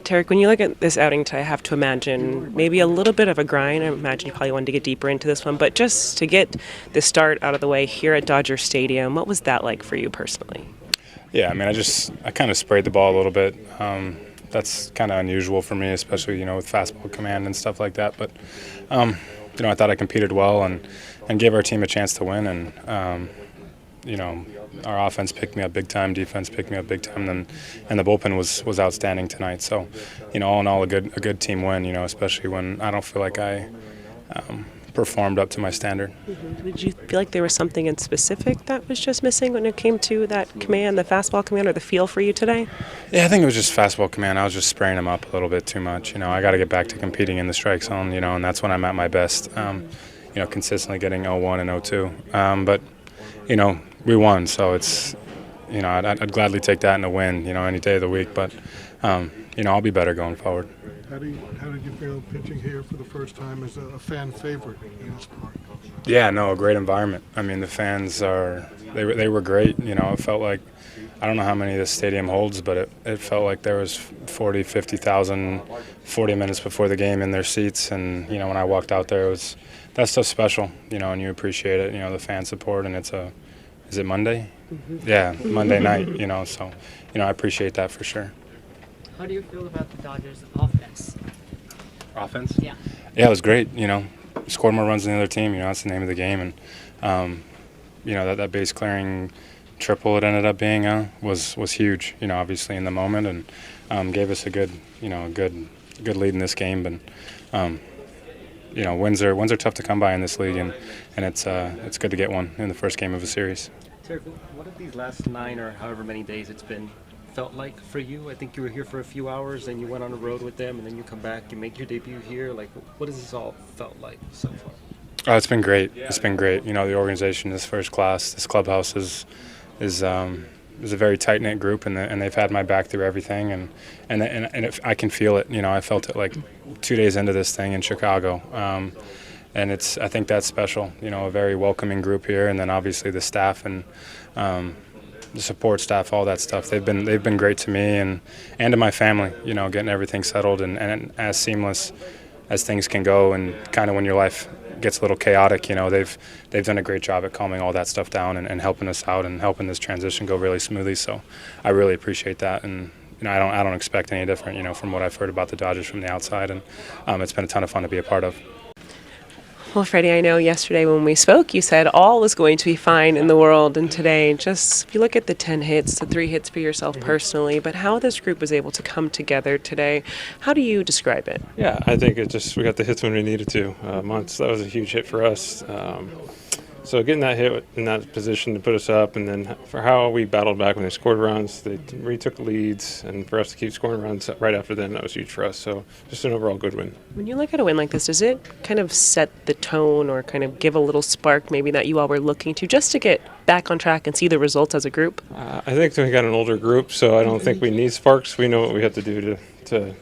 Tarik, when you look at this outing today, I have to imagine maybe a little bit of a grind. I imagine you probably wanted to get deeper into this one, but just to get the start out of the way here at Dodger Stadium, what was that like for you personally? Yeah, I mean, I kind of sprayed the ball a little bit. That's kind of unusual for me, especially, with fastball command and stuff like that. But, I thought I competed well and gave our team a chance to win. And, our offense picked me up big time, defense picked me up big time, and the bullpen was outstanding tonight. So, all in all, a good team win, especially when I don't feel like I performed up to my standard. Mm-hmm. Did you feel like there was something in specific that was just missing when it came to that command, the fastball command, or the feel for you today? Yeah, I think it was just fastball command. I was just spraying them up a little bit too much. I got to get back to competing in the strike zone, and that's when I'm at my best, consistently getting 0-1 and 0-2. But, we won, so it's, I'd gladly take that in a win, any day of the week. But, I'll be better going forward. How did you feel pitching here for the first time as a fan favorite in this park? Yeah, no, a great environment. I mean, the fans they were great. It felt like, I don't know how many this stadium holds, but it felt like there was 40, 50,000 40 minutes before the game in their seats. And, when I walked out there, that stuff's special, and you appreciate it, the fan support. And is it Monday? Mm-hmm. Yeah, Monday night, so, I appreciate that for sure. How do you feel about the Dodgers' offense? Offense? Yeah. Yeah, it was great. Scored more runs than the other team. That's the name of the game. And, that base clearing triple it ended up being was huge. Obviously in the moment, and gave us a good lead in this game. But wins are tough to come by in this league, and it's good to get one in the first game of a series. Tarik, what have these last 9 or however many days it's been felt like for you? I think you were here for a few hours, then you went on the road with them, and then you come back, you make your debut here. Like, what has this all felt like so far? Oh, it's been great. It's been great. The organization is first class. This clubhouse is a very tight knit group, and they've had my back through everything. And I can feel it. I felt it like 2 days into this thing in Chicago. And I think that's special. A very welcoming group here, and then obviously the staff and the support staff, all that stuff. They've been great to me and to my family. Getting everything settled and as seamless as things can go, and kind of when your life gets a little chaotic, they've done a great job at calming all that stuff down and helping us out and helping this transition go really smoothly. So I really appreciate that, and I don't expect any different, from what I've heard about the Dodgers from the outside, and it's been a ton of fun to be a part of. Well, Freddie, I know yesterday when we spoke, you said all was going to be fine in the world, and today, just if you look at the 10 hits, the 3 hits for yourself personally, but how this group was able to come together today, how do you describe it? Yeah, I think we got the hits when we needed to. That was a huge hit for us. So getting that hit in that position to put us up, and then for how we battled back when they scored runs, they retook leads, and for us to keep scoring runs right after them, that was huge for us. So just an overall good win. When you look at a win like this, does it kind of set the tone or kind of give a little spark maybe that you all were looking to just to get back on track and see the results as a group? I think we got an older group, so I don't think we need sparks. We know what we have to do to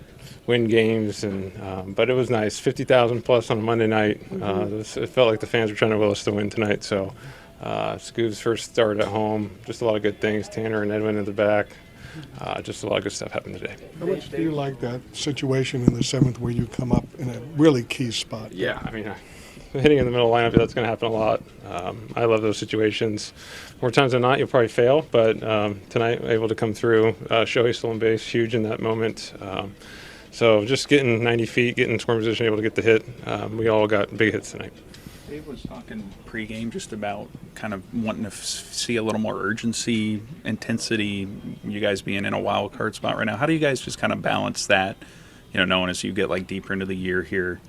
win games, and but it was nice. 50,000 plus on a Monday night. It felt like the fans were trying to will us to win tonight. So Scoob's first start at home, just a lot of good things. Tanner and Edwin in the back. Just a lot of good stuff happened today. How much do you like that situation in the 7th where you come up in a really key spot? Yeah, I mean, hitting in the middle lineup, that's going to happen a lot. I love those situations. More times than not, you'll probably fail, but tonight, able to come through. Shohei stolen base, huge in that moment. So just getting 90 feet, getting in scoring position, able to get the hit. We all got big hits tonight. Dave was talking pregame just about kind of wanting to see a little more urgency, intensity, you guys being in a wild card spot right now. How do you guys just kind of balance that, knowing as you get like deeper into the year here,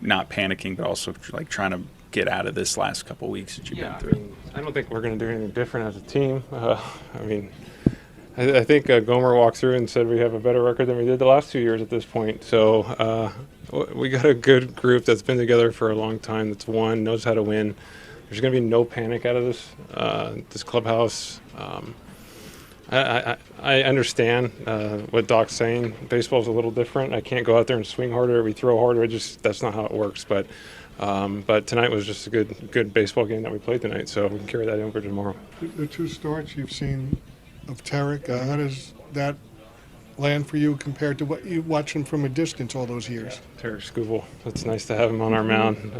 not panicking, but also like trying to get out of this last couple weeks that you've been through? I don't think we're going to do anything different as a team. I think Gomer walked through and said we have a better record than we did the last 2 years at this point. So we got a good group that's been together for a long time, that's won, knows how to win. There's going to be no panic out of this clubhouse. I understand what Doc's saying. Baseball's a little different. I can't go out there and swing harder. We throw harder. That's not how it works. But tonight was just a good baseball game that we played tonight. So we can carry that over tomorrow. The 2 starts you've seen of Tarik, how does that land for you compared to what you watching from a distance all those years? Tarik Skubal. It's nice to have him on our mound.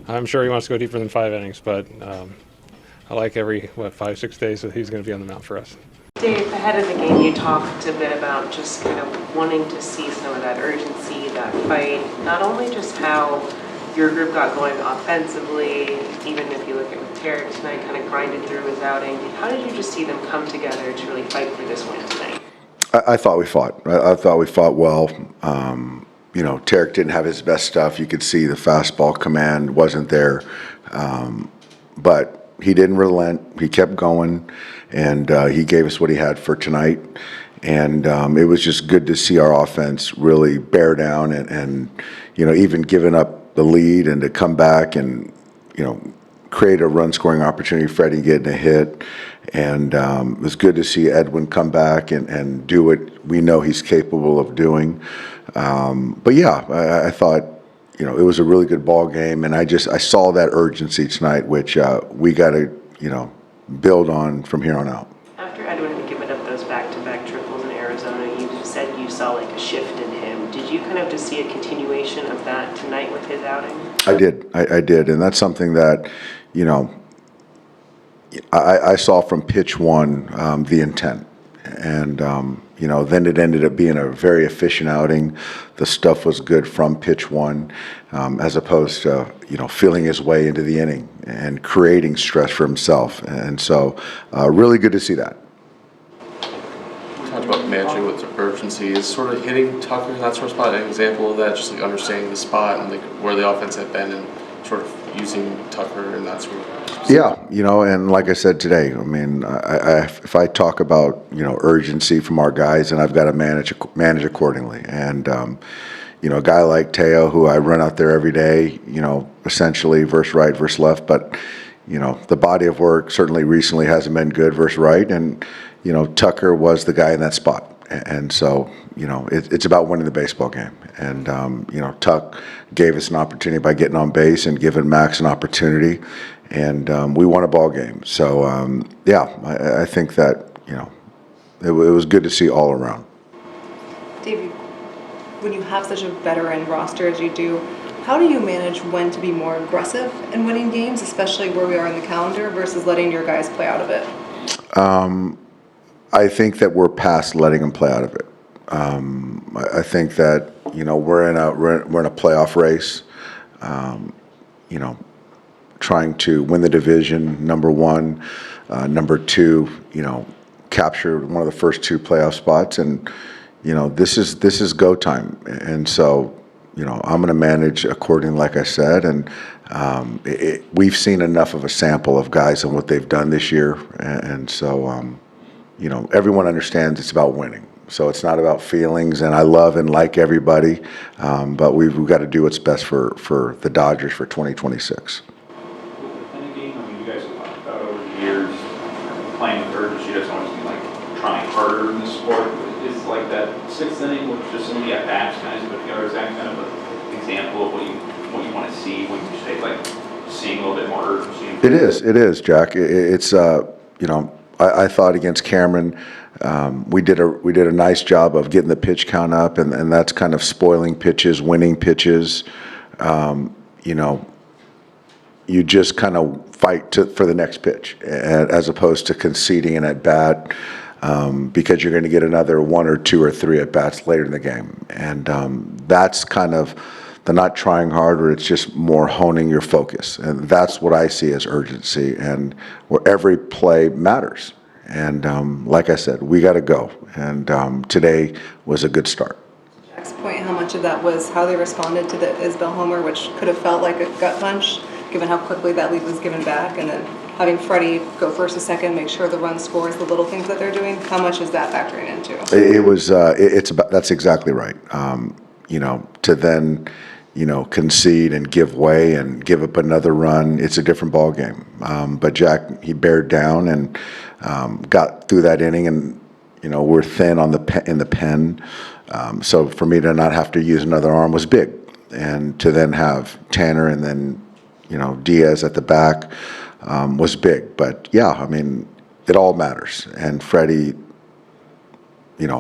I'm sure he wants to go deeper than 5 innings, but I like every 5-6 days that he's going to be on the mound for us. Dave, ahead of the game, you talked a bit about just kind of wanting to see some of that urgency, that fight, not only just how your group got going offensively, even if you look at Tarik tonight, kind of grinded through his outing. How did you just see them come together to really fight for this win tonight? I thought we fought. I thought we fought well. You know, Tarik didn't have his best stuff. You could see the fastball command wasn't there. But he didn't relent. He kept going, and he gave us what he had for tonight. And it was just good to see our offense really bear down and you know, even giving up the lead and to come back and, you know, create a run-scoring opportunity, Freddie getting a hit. And it was good to see Edwin come back and do what we know he's capable of doing. But yeah, I thought, you know, it was a really good ball game, and I saw that urgency tonight, which we got to, you know, build on from here on out. After Edwin had given up those back-to-back triples in Arizona, you said you saw like a shift in him. Did you kind of just see a continuation of that tonight with his outing? I did, and that's something that, you know, I saw from pitch one, the intent. And, you know, then it ended up being a very efficient outing. The stuff was good from pitch one, as opposed to, you know, feeling his way into the inning and creating stress for himself. And so really good to see that. We talked about managing with urgency. Is sort of hitting Tucker in that sort of spot an example of that, just like understanding the spot and like where the offense had been and sort of using Tucker in that sort of. Yeah, you know, and like I said today, I mean, if I talk about, you know, urgency from our guys, and I've got to manage accordingly. And you know, a guy like Teo, who I run out there every day, you know, essentially versus right versus left, but you know, the body of work certainly recently hasn't been good versus right, and you know, Tucker was the guy in that spot. And so, you know, it's about winning the baseball game. And, you know, Tuck gave us an opportunity by getting on base and giving Max an opportunity. And we won a ball game. So, yeah, I think that, you know, it was good to see all around. Dave, when you have such a veteran roster as you do, how do you manage when to be more aggressive in winning games, especially where we are in the calendar, versus letting your guys play out of it? I think that we're past letting them play out of it. I think that, you know, we're in a playoff race. You know, trying to win the division, number one, number two, you know, capture one of the first 2 playoff spots, and you know, this is go time. And so, you know, I'm going to manage accordingly, like I said, and we've seen enough of a sample of guys and what they've done this year, and so. You know, everyone understands it's about winning. So it's not about feelings, and I love and like everybody, but we've got to do what's best for the Dodgers for 2026. In a game, I mean, you guys have talked about over the years, playing with urgency doesn't always mean like trying harder in the sport. It's like that 6th inning with just some of the at-bats kind of put together. Is that kind of an example of what you want to see when you say like seeing a little bit more urgency? It is, Jack. It's you know, I thought against Cameron, we did a nice job of getting the pitch count up, and that's kind of spoiling pitches, winning pitches. You know, you just kind of fight for the next pitch, as opposed to conceding an at bat, because you're going to get another 1 or 2 or 3 at bats later in the game, and that's kind of the not trying harder. It's just more honing your focus, and that's what I see as urgency, and where every play matters. And like I said, we got to go, and today was a good start. Jack's point, how much of that was how they responded to the Isbell homer, which could have felt like a gut punch, given how quickly that lead was given back, and then having Freddie go first to second, make sure the run scores, the little things that they're doing. How much is that factoring into? It was. It's about. That's exactly right. You know, to then, you know, concede and give way and give up another run, it's a different ball game. But Jack, he bared down and got through that inning, and you know, we're thin on in the pen. So for me to not have to use another arm was big, and to then have Tanner and then, you know, Diaz at the back was big. But yeah, I mean, it all matters. And Freddie,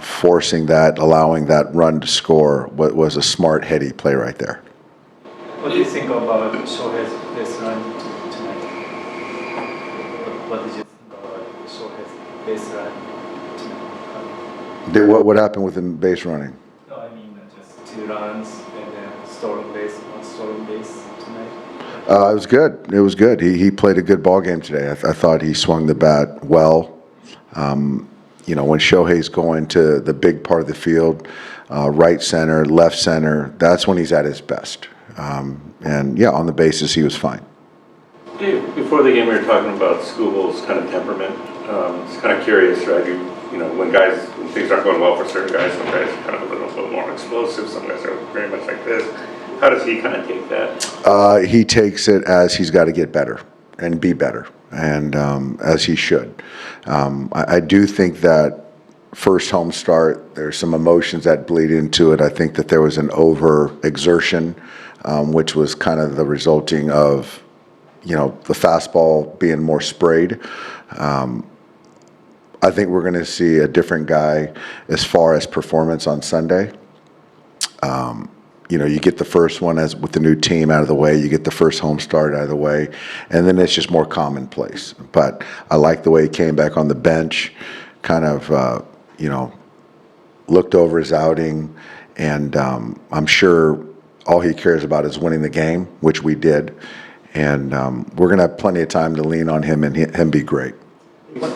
forcing that, allowing that run to score was a smart, heady play right there. What do you think about Shohei's base run tonight? What did you think about Shohei's base run tonight? What happened with the base running? No, I mean just 2 runs and then stolen base tonight. It was good. It was good. He played a good ball game today. I thought he swung the bat well. When Shohei's going to the big part of the field, right center, left center, that's when he's at his best. And on the bases, he was fine. Dave, before the game, we were talking about Skubal's kind of temperament. It's kind of curious, right? When things aren't going well for certain guys, some guys are kind of a little bit more explosive. Some guys are very much like this. How does he kind of take that? He takes it as he's got to get better and be better, and as he should. I do think that first home start, there's some emotions that bleed into it. I think that there was an over-exertion, which was kind of the resulting of, the fastball being more sprayed. I think we're going to see a different guy as far as performance on Sunday. You get the first one with the new team out of the way, you get the first home start out of the way, and then it's just more commonplace. But I like the way he came back on the bench, kind of, looked over his outing, and I'm sure all he cares about is winning the game, which we did. And we're going to have plenty of time to lean on him and him be great.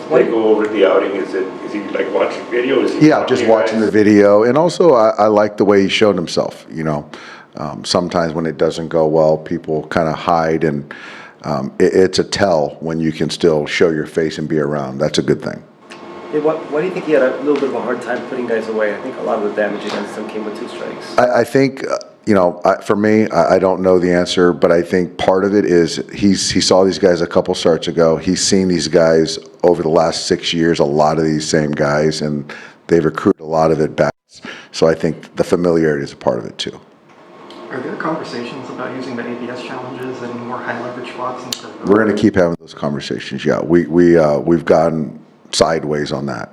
When you go over the outing, is he like watching video? Just watching the video, and also I like the way he showed himself. Sometimes when it doesn't go well, people kind of hide, and it's a tell when you can still show your face and be around. That's a good thing. Hey, why do you think he had a little bit of a hard time putting guys away? I think a lot of the damage against him came with 2 strikes. I think, for me, I don't know the answer, but I think part of it is he saw these guys a couple starts ago. He's seen these guys over the last 6 years, a lot of these same guys, and they've recruited a lot of it back. So I think the familiarity is a part of it too. Are there conversations about using the ABS challenges and more high leverage spots? We're going to keep having those conversations. Yeah, we've gotten sideways on that.